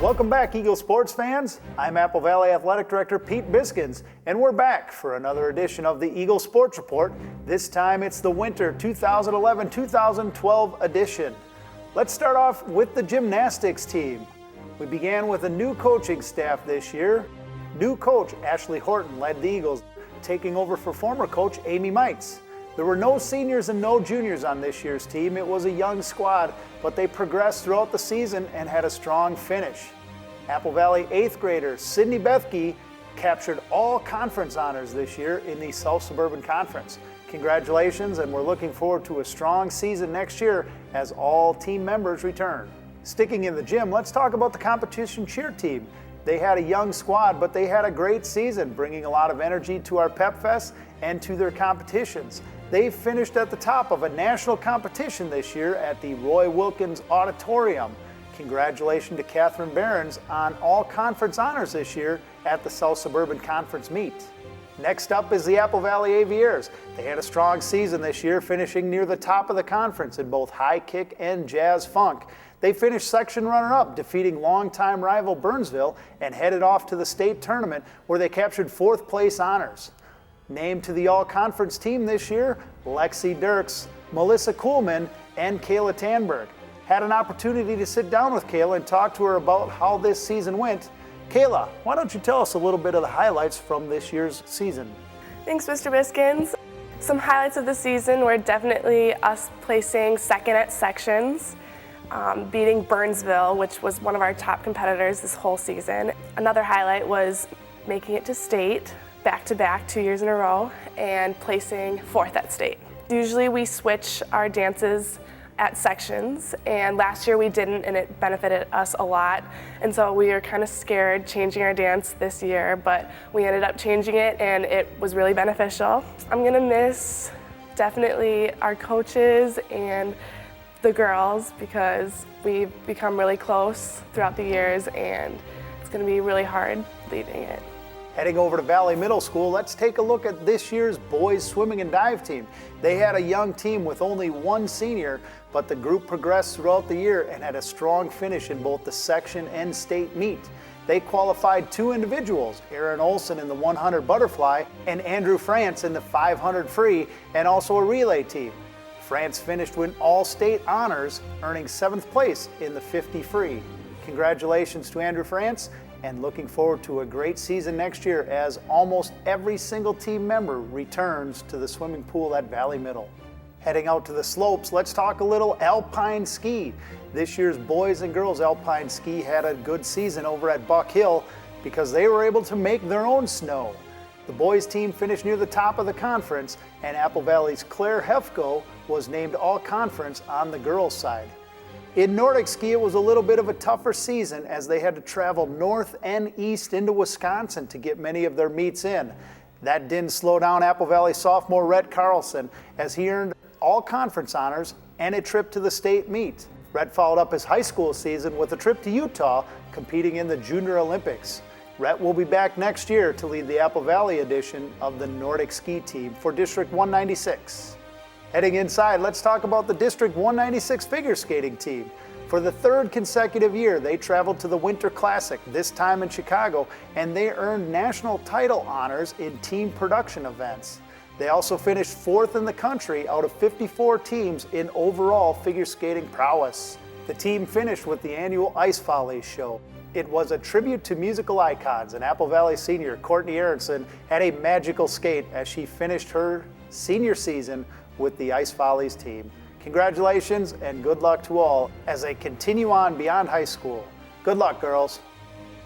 Welcome back, Eagle sports fans. I'm Apple Valley Athletic Director Pete Buesgens, and we're back for another edition of the Eagle Sports Report. This time it's the winter 2011-2012 edition. Let's start off with the gymnastics team. We began with a new coaching staff this year. New coach Ashley Horton led the Eagles, taking over for former coach Amy Mites. There were no seniors and no juniors on this year's team. It was a young squad, but they progressed throughout the season and had a strong finish. Apple Valley 8th grader Sydney Bethke captured all conference honors this year in the South Suburban Conference. Congratulations, and we're looking forward to a strong season next year as all team members return. Sticking in the gym, let's talk about the competition cheer team. They had a young squad, but they had a great season, bringing a lot of energy to our Pep Fest and to their competitions. They finished at the top of a national competition this year at the Roy Wilkins Auditorium. Congratulations to Catherine Behrens on all conference honors this year at the South Suburban Conference meet. Next up is the Apple Valley Aviators. They had a strong season this year, finishing near the top of the conference in both high kick and jazz funk. They finished section runner-up, defeating longtime rival Burnsville, and headed off to the state tournament where they captured 4th place honors. Named to the all-conference team this year, Lexi Dirks, Melissa Kuhlman, and Kayla Tanberg. Had an opportunity to sit down with Kayla and talk to her about how this season went. Kayla, why don't you tell us a little bit of the highlights from this year's season? Thanks, Mr. Buesgens. Some highlights of the season were definitely us placing second at sections, beating Burnsville, which was one of our top competitors this whole season. Another highlight was making it to state, back-to-back 2 years in a row, and placing 4th at state. Usually we switch our dances at sections, and last year we didn't, and it benefited us a lot. And so we were kind of scared changing our dance this year, but we ended up changing it, and it was really beneficial. I'm gonna miss definitely our coaches and the girls because we've become really close throughout the years, and it's gonna be really hard leaving it. Heading over to Valley Middle School, let's take a look at this year's boys swimming and dive team. They had a young team with only one senior, but the group progressed throughout the year and had a strong finish in both the section and state meet. They qualified 2 individuals, Aaron Olson in the 100 butterfly and Andrew France in the 500 free, and also a relay team. France finished with all state honors, earning 7th place in the 50 free. Congratulations to Andrew France, and looking forward to a great season next year as almost every single team member returns to the swimming pool at Valley Middle. Heading out to the slopes, let's talk a little alpine ski. This year's boys and girls alpine ski had a good season over at Buck Hill because they were able to make their own snow. The boys team finished near the top of the conference, and Apple Valley's Claire Hefko was named all-conference on the girls' side. In Nordic ski, it was a little bit of a tougher season as they had to travel north and east into Wisconsin to get many of their meets in. That didn't slow down Apple Valley sophomore Rhett Carlson as he earned all conference honors and a trip to the state meet. Rhett followed up his high school season with a trip to Utah, competing in the Junior Olympics. Rhett will be back next year to lead the Apple Valley edition of the Nordic ski team for District 196. Heading inside, let's talk about the District 196 figure skating team. For the 3rd consecutive year, they traveled to the Winter Classic, this time in Chicago, and they earned national title honors in team production events. They also finished 4th in the country out of 54 teams in overall figure skating prowess. The team finished with the annual Ice Follies show. It was a tribute to musical icons, and Apple Valley senior Courtney Aronson had a magical skate as she finished her senior season with the Ice Follies team. Congratulations and good luck to all as they continue on beyond high school. Good luck, girls.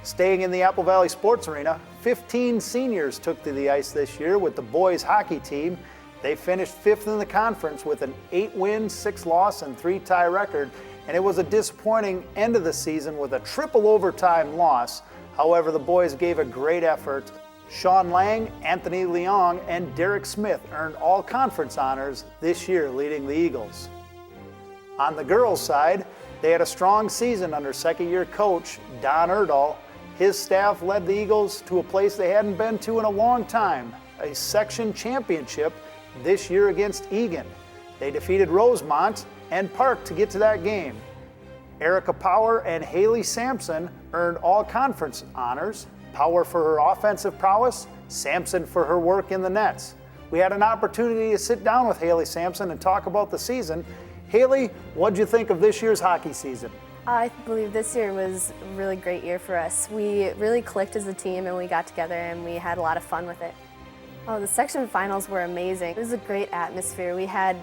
Staying in the Apple Valley sports arena, 15 seniors took to the ice this year with the boys hockey team. They finished 5th in the conference with an 8-win, 6-loss, and 3-tie record, and it was a disappointing end of the season with a triple overtime loss. However, the boys gave a great effort. Sean Lang, Anthony Leong, and Derek Smith earned all conference honors this year, leading the Eagles. On the girls' side, they had a strong season under second-year coach Don Erdahl. His staff led the Eagles to a place they hadn't been to in a long time, a section championship this year against Egan. They defeated Rosemont and Park to get to that game. Erica Power and Haley Sampson earned all conference honors. Power for her offensive prowess, Sampson for her work in the nets. We had an opportunity to sit down with Haley Sampson and talk about the season. Haley, what'd you think of this year's hockey season? I believe this year was a really great year for us. We really clicked as a team and we got together and we had a lot of fun with it. Oh, the section finals were amazing. It was a great atmosphere. We had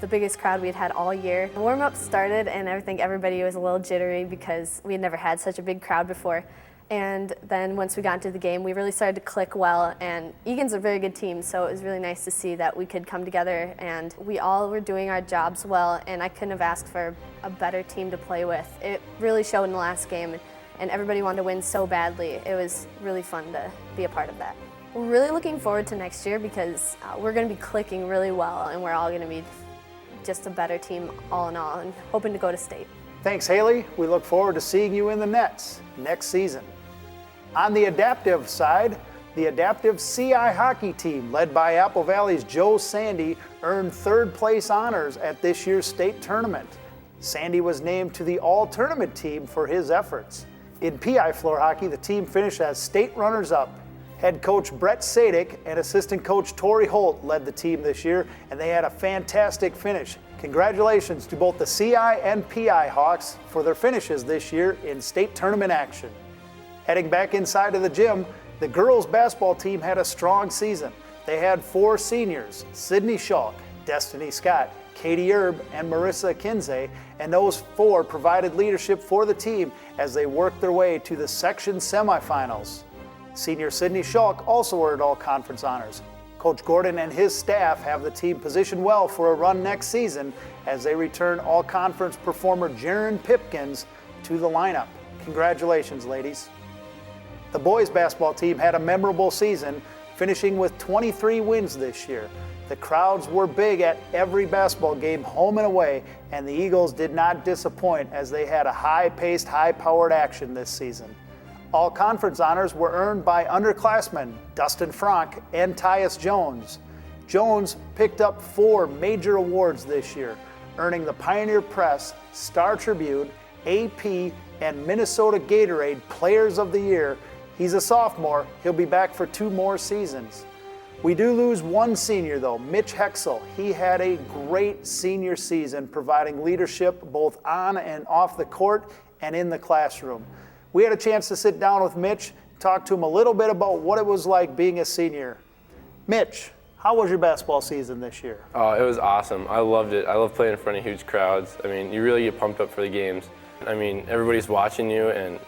the biggest crowd we'd had all year. The warm-up started and I think everybody was a little jittery because we had never had such a big crowd before. And then once we got into the game, we really started to click well, and Egan's a very good team, so it was really nice to see that we could come together and we all were doing our jobs well, and I couldn't have asked for a better team to play with. It really showed in the last game, and everybody wanted to win so badly. It was really fun to be a part of that. We're really looking forward to next year because we're going to be clicking really well, and we're all going to be just a better team all in all, and hoping to go to state. Thanks, Haley. We look forward to seeing you in the nets next season. On the adaptive side, the adaptive CI hockey team, led by Apple Valley's Joe Sandy, earned third place honors at this year's state tournament. Sandy was named to the all-tournament team for his efforts. In PI floor hockey, the team finished as state runners-up. Head coach Brett Sadik and assistant coach Tori Holt led the team this year, and they had a fantastic finish. Congratulations to both the CI and PI Hawks for their finishes this year in state tournament action. Heading back inside of the gym, the girls basketball team had a strong season. They had 4 seniors, Sydney Schalk, Destiny Scott, Katie Erb, and Marissa Kinsey, and those 4 provided leadership for the team as they worked their way to the section semifinals. Senior Sydney Schalk also earned all conference honors. Coach Gordon and his staff have the team positioned well for a run next season as they return all conference performer Jaron Pipkins to the lineup. Congratulations, ladies. The boys basketball team had a memorable season, finishing with 23 wins this year. The crowds were big at every basketball game, home and away, and the Eagles did not disappoint as they had a high-paced, high-powered action this season. All conference honors were earned by underclassmen Dustin Frank and Tyus Jones. Jones picked up 4 major awards this year, earning the Pioneer Press, Star Tribune, AP, and Minnesota Gatorade Players of the Year. He's a sophomore. He'll be back for 2 more seasons. We do lose one senior though, Mitch Hexel. He had a great senior season, providing leadership both on and off the court and in the classroom. We had a chance to sit down with Mitch, talk to him a little bit about what it was like being a senior. Mitch, how was your basketball season this year? Oh, it was awesome. I loved it. I love playing in front of huge crowds. I mean, you really get pumped up for the games. I mean, everybody's watching you, and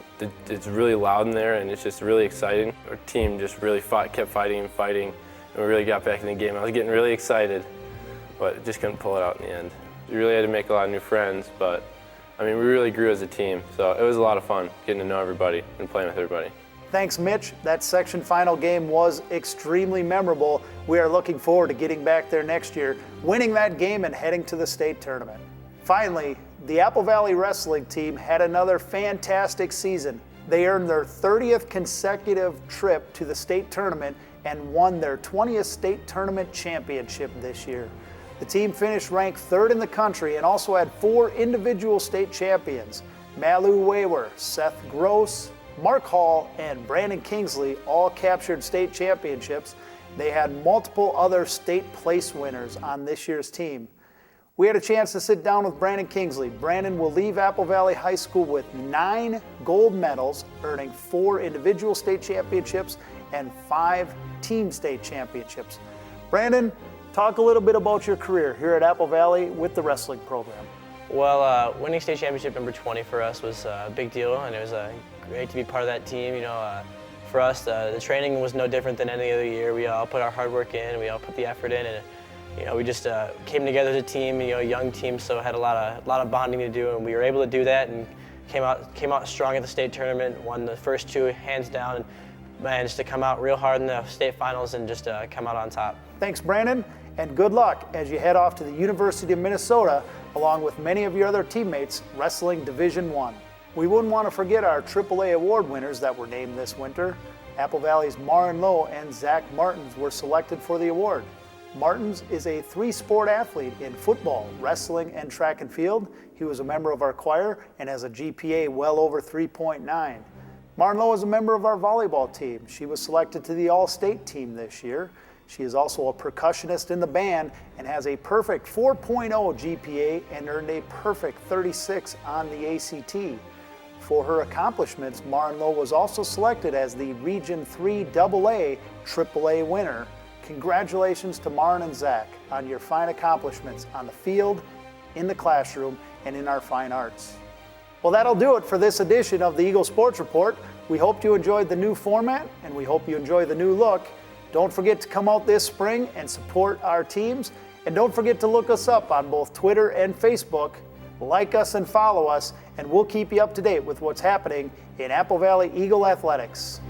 it's really loud in there, and it's just really exciting. Our team just really kept fighting, and we really got back in the game. I was getting really excited, but just couldn't pull it out in the end. We really had to make a lot of new friends, but I mean, we really grew as a team, so it was a lot of fun getting to know everybody and playing with everybody. Thanks, Mitch. That section final game was extremely memorable. We are looking forward to getting back there next year, winning that game and heading to the state tournament. Finally, the Apple Valley Wrestling team had another fantastic season. They earned their 30th consecutive trip to the state tournament and won their 20th state tournament championship this year. The team finished ranked 3rd in the country and also had 4 individual state champions. Malu Wawer, Seth Gross, Mark Hall, and Brandon Kingsley all captured state championships. They had multiple other state place winners on this year's team. We had a chance to sit down with Brandon Kingsley. Brandon will leave Apple Valley High School with 9 gold medals, earning 4 individual state championships and 5 team state championships. Brandon, talk a little bit about your career here at Apple Valley with the wrestling program. Well, winning state championship number 20 for us was a big deal, and it was great to be part of that team. You know, for us, the training was no different than any other year. We all put our hard work in, we all put the effort in, and you know, we just came together as a team. You know, a young team, so had a lot of bonding to do, and we were able to do that and came out strong at the state tournament. Won the first 2 hands down, and managed to come out real hard in the state finals and just come out on top. Thanks, Brandon, and good luck as you head off to the University of Minnesota, along with many of your other teammates wrestling Division I. We wouldn't want to forget our AAA award winners that were named this winter. Apple Valley's Marin Lowe and Zach Martins were selected for the award. Martins is a three-sport athlete in football, wrestling, and track and field. He was a member of our choir and has a GPA well over 3.9. Martin is a member of our volleyball team. She was selected to the All-State team this year. She is also a percussionist in the band and has a perfect 4.0 GPA and earned a perfect 36 on the ACT. For her accomplishments, Martin was also selected as the Region 3 AA AAA winner. Congratulations to Maren and Zach on your fine accomplishments on the field, in the classroom, and in our fine arts. Well, that'll do it for this edition of the Eagle Sports Report. We hope you enjoyed the new format, and we hope you enjoy the new look. Don't forget to come out this spring and support our teams. And don't forget to look us up on both Twitter and Facebook. Like us and follow us, and we'll keep you up to date with what's happening in Apple Valley Eagle Athletics.